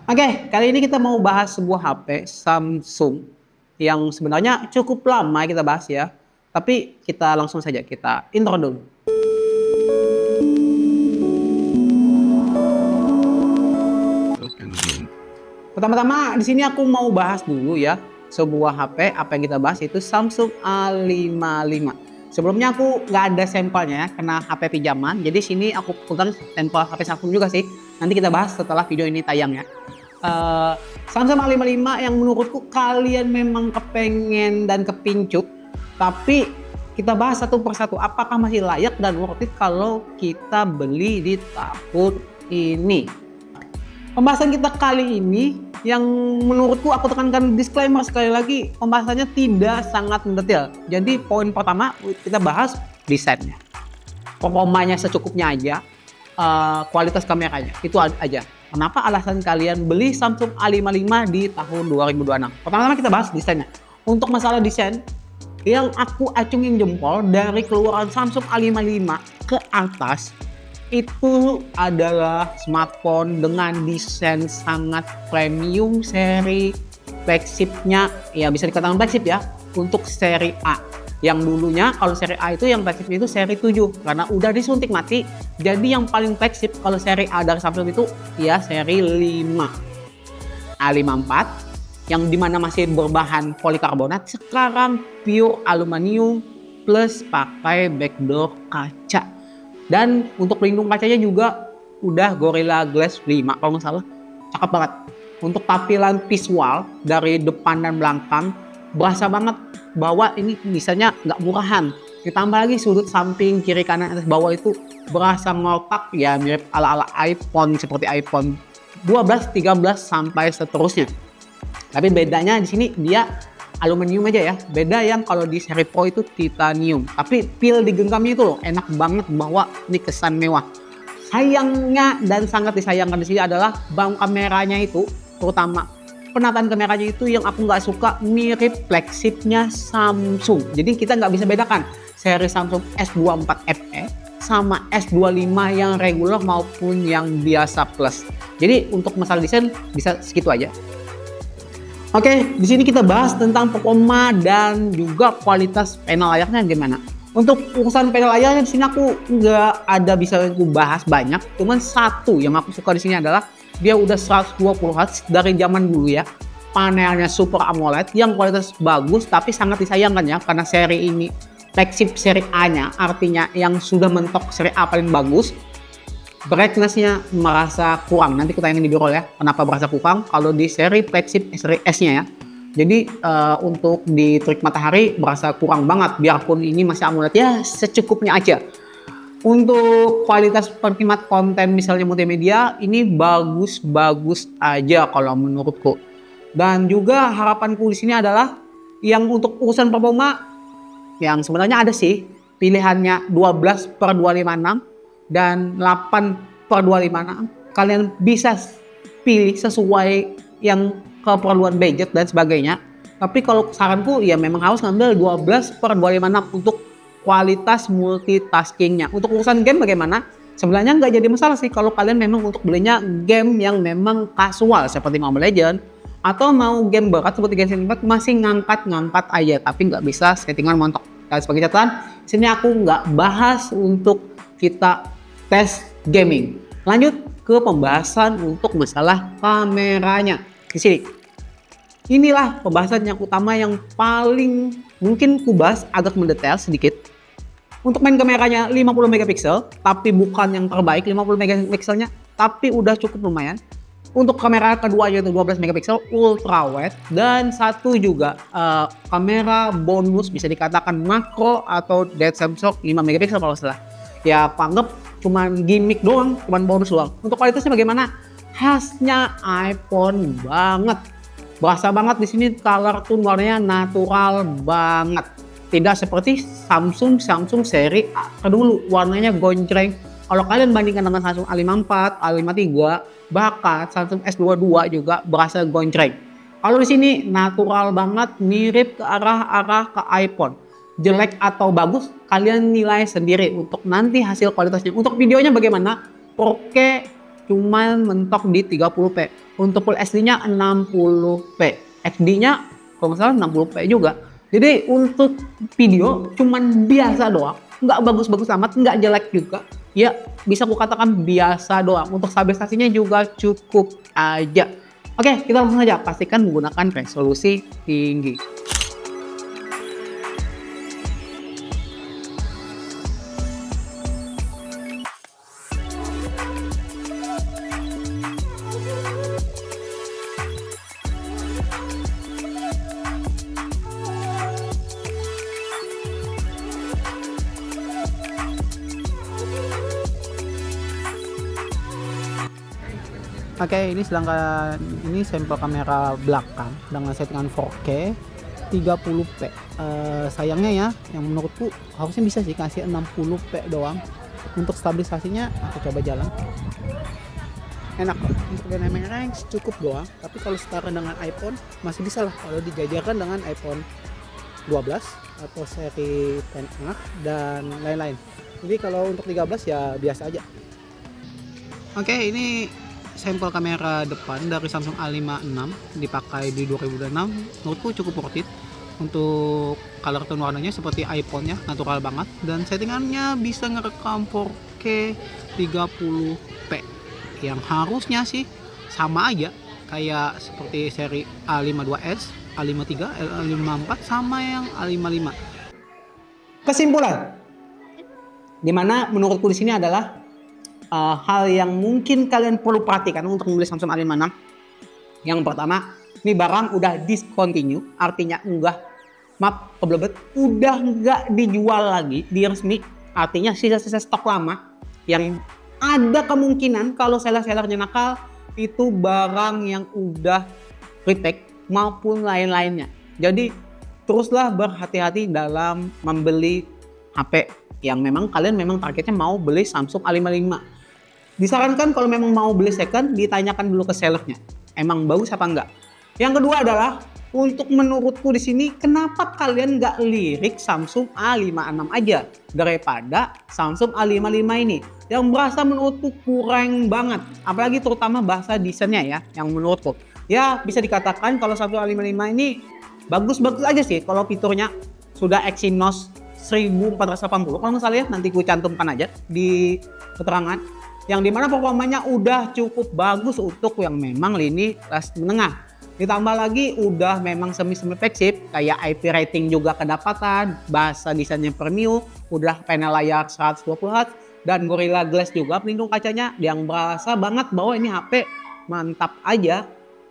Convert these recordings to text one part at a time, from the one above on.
Oke, kali ini kita mau bahas sebuah HP Samsung yang sebenarnya cukup lama kita bahas ya. Tapi kita langsung saja kita intro dulu. Pertama-tama di sini aku mau bahas dulu ya sebuah HP apa yang kita bahas itu Samsung A55. Sebelumnya aku nggak ada sampelnya ya, karena HP pinjaman. Jadi sini aku pegang sampel HP Samsung juga sih. Nanti kita bahas setelah video ini tayang ya. Eh, Samsung A55 yang menurutku kalian memang kepengen dan kepincut, tapi kita bahas satu persatu apakah masih layak dan worth it kalau kita beli di tahun ini. Pembahasan kita kali ini yang menurutku aku tekankan disclaimer sekali lagi, pembahasannya tidak sangat mendetail. Jadi poin pertama kita bahas desainnya, performanya secukupnya aja, kualitas kameranya itu aja. Kenapa alasan kalian beli Samsung A55 di tahun 2026? Pertama-tama kita bahas desainnya. Untuk masalah desain, yang aku acungin jempol dari keluaran Samsung A55 ke atas itu adalah smartphone dengan desain sangat premium seri flagshipnya, ya bisa dikatakan flagship ya, untuk seri A. Yang dulunya kalau seri A itu yang flagship itu seri 7 karena udah disuntik mati. Jadi yang paling flagship kalau seri A dari Samsung itu ya seri 5. A54 yang dimana masih berbahan polikarbonat, sekarang pure aluminium plus pakai backdoor kaca. Dan untuk pelindung kacanya juga udah Gorilla Glass 5 kalau nggak salah. Cakep banget. Untuk tampilan visual dari depan dan belakang berasa banget bahwa ini misalnya nggak murahan. Ditambah lagi sudut samping kiri kanan atas bawah itu berasa ngotak ya, mirip ala-ala iPhone seperti iPhone 12, 13 sampai seterusnya. Tapi bedanya di sini dia aluminium aja ya. Beda yang kalau di seri Pro itu titanium. Tapi feel di genggamnya itu loh enak banget, bahwa ini kesan mewah. Sayangnya dan sangat disayangkan di sini adalah bang kameranya itu, terutama penataan kameranya itu yang aku nggak suka, mirip flagshipnya Samsung. Jadi kita nggak bisa bedakan seri Samsung S24 FE sama S25 yang regular maupun yang biasa plus. Jadi untuk masalah desain bisa segitu aja. Oke, di sini kita bahas tentang performa dan juga kualitas panel layarnya gimana. Untuk urusan panel layarnya di sini aku nggak ada bisa aku bahas banyak. Cuman satu yang aku suka di sini adalah dia udah 120 Hz dari zaman dulu ya. Panelnya Super AMOLED yang kualitas bagus, tapi sangat disayangkan ya karena seri ini flagship seri A-nya, artinya yang sudah mentok seri A paling bagus. Brightness-nya merasa kurang. Nanti kita tayangin di biro ya kenapa merasa kurang kalau di seri flagship seri S-nya ya. Jadi untuk di trik matahari berasa kurang banget, biarpun ini masih AMOLED ya secukupnya aja. Untuk kualitas penikmat konten misalnya multimedia ini bagus-bagus aja kalau menurutku. Dan juga harapanku di sini adalah yang untuk urusan performa yang sebenarnya ada sih pilihannya 12/256 dan 8/256. Kalian bisa pilih sesuai yang keperluan budget dan sebagainya. Tapi kalau saranku ya memang harus ngambil 12/256 untuk kualitas multitaskingnya. Untuk urusan game bagaimana? Sebenarnya nggak jadi masalah sih kalau kalian memang untuk belinya game yang memang casual seperti Mobile Legends, atau mau game berat seperti Genshin Impact masih ngangkat-ngangkat aja, tapi nggak bisa settingan montok. Dan sebagai catatan, sini aku nggak bahas untuk kita tes gaming. Lanjut ke pembahasan untuk masalah kameranya. Di sini. Inilah pembahasan yang utama yang paling mungkin ku bahas agak mendetail sedikit. Untuk main kameranya 50 megapiksel, tapi bukan yang terbaik 50 megapikselnya, tapi udah cukup lumayan. Untuk kamera kedua yaitu 12 megapiksel ultra wide, dan satu juga kamera bonus bisa dikatakan makro atau depth sensor 5 megapiksel kalau salah. Ya anggap cuman gimmick doang, cuman bonus doang. Untuk kualitasnya bagaimana? Khasnya iPhone banget. Berasa banget di sini color tone warnanya natural banget. Tidak seperti Samsung seri A dulu warnanya gonceng. Kalau kalian bandingkan dengan Samsung A54, A53, bahkan Samsung S22 juga berasa gonceng. Kalau di sini natural banget, mirip ke arah ke iPhone. Jelek atau bagus, kalian nilai sendiri untuk nanti hasil kualitasnya. Untuk videonya bagaimana? 4K cuman mentok di 30p. Untuk Full HD-nya 60p, XD-nya kalau nggak salah 60p juga. Jadi untuk video cuman biasa doang, nggak bagus-bagus amat, nggak jelek juga. Ya bisa aku katakan biasa doang. Untuk stabilisasinya juga cukup aja. Oke, kita langsung aja pastikan menggunakan resolusi tinggi. Oke, ini sedangkan ini sampel kamera belakang dengan settingan 4K 30p. Sayangnya ya, yang menurutku harusnya bisa sih kasih 60p doang. Untuk stabilisasinya aku coba jalan. Enak kok, untuk dynamic range cukup doang. Tapi kalau setara dengan iPhone masih bisa lah kalau dijajarkan dengan iPhone 12 atau seri XR dan lain-lain. Jadi kalau untuk 13 ya biasa aja. Oke, ini sampel kamera depan dari Samsung A56 dipakai di 2006. Menurutku cukup worth it. Untuk color tone warnanya seperti iPhone-nya, natural banget, dan settingannya bisa ngerekam 4K 30p yang harusnya sih sama aja kayak seperti seri A52s, A53, A54 sama yang A55. Kesimpulan, dimana menurutku di sini adalah hal yang mungkin kalian perlu perhatikan untuk membeli Samsung A56. Yang pertama, ini barang udah discontinue, artinya keblebet, udah nggak dijual lagi di resmi, artinya sisa-sisa stok lama yang ada kemungkinan kalau seller-sellernya nakal itu barang yang udah retake maupun lain-lainnya. Jadi teruslah berhati-hati dalam membeli HP yang memang kalian targetnya mau beli Samsung A55. Disarankan kalau memang mau beli second, ditanyakan dulu ke sellernya, emang bagus apa enggak. Yang kedua adalah, untuk menurutku di sini, kenapa kalian nggak lirik Samsung A56 aja daripada Samsung A55 ini? Yang berasa menurutku kurang banget, apalagi terutama bahasa desainnya ya, yang menurutku. Ya bisa dikatakan kalau Samsung A55 ini bagus-bagus aja sih kalau fiturnya sudah Exynos 1480 kalau nggak salah ya, nanti gue cantumkan aja di keterangan, yang dimana performanya udah cukup bagus untuk yang memang lini kelas menengah. Ditambah lagi udah memang semi-semi flagship, kayak IP rating juga kedapatan, bahasa desainnya premium, udah panel layar 120Hz, dan Gorilla Glass juga pelindung kacanya, yang berasa banget bahwa ini HP mantap aja.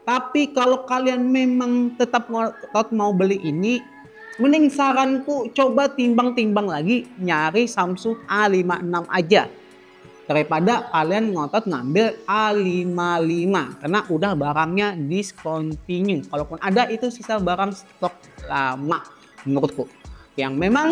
Tapi kalau kalian memang tetap mau beli ini, mending saranku coba timbang-timbang lagi nyari Samsung A56 aja daripada kalian ngotot ngambil A55, karena udah barangnya discontinue. Kalaupun ada itu sisa barang stok lama menurutku. Yang memang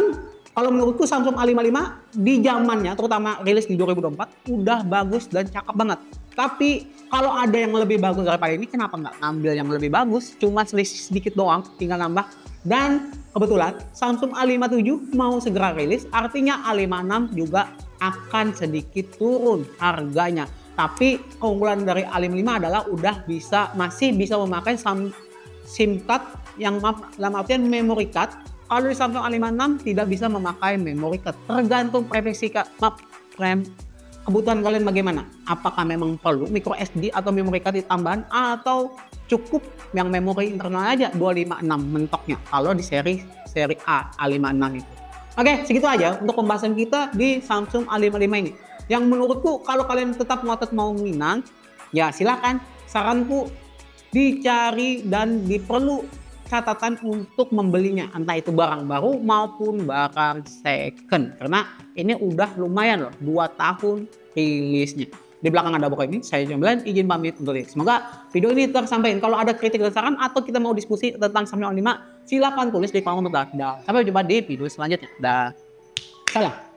kalau menurutku Samsung A55 di zamannya, terutama rilis di 2024, udah bagus dan cakep banget. Tapi kalau ada yang lebih bagus daripada ini, kenapa nggak ngambil yang lebih bagus? Cuma selisih sedikit doang, tinggal nambah. Dan kebetulan Samsung A57 mau segera rilis, artinya A56 juga akan sedikit turun harganya. Tapi keunggulan dari A55 adalah masih bisa memakai SIM card yang dalam artian memory card. Kalau di Samsung A56 tidak bisa memakai memory card. Tergantung kebutuhan kalian bagaimana. Apakah memang perlu micro SD atau memory card tambahan, atau cukup yang memori internal aja 256 mentoknya kalau di seri A56 itu. Oke, segitu aja untuk pembahasan kita di Samsung A55 ini. Yang menurutku kalau kalian tetap ngotot mau minang, ya silakan. Saranku dicari dan diperlu catatan untuk membelinya, entah itu barang baru maupun barang second, karena ini udah lumayan loh, 2 tahun rilisnya. Di belakang ada buku ini, saya Jambilan izin pamit untuk ini. Semoga video ini tersampaikan. Kalau ada kritik dan saran atau kita mau diskusi tentang Samsung A55, silakan tulis di kolom komentar. Sampai jumpa di video selanjutnya. Salam.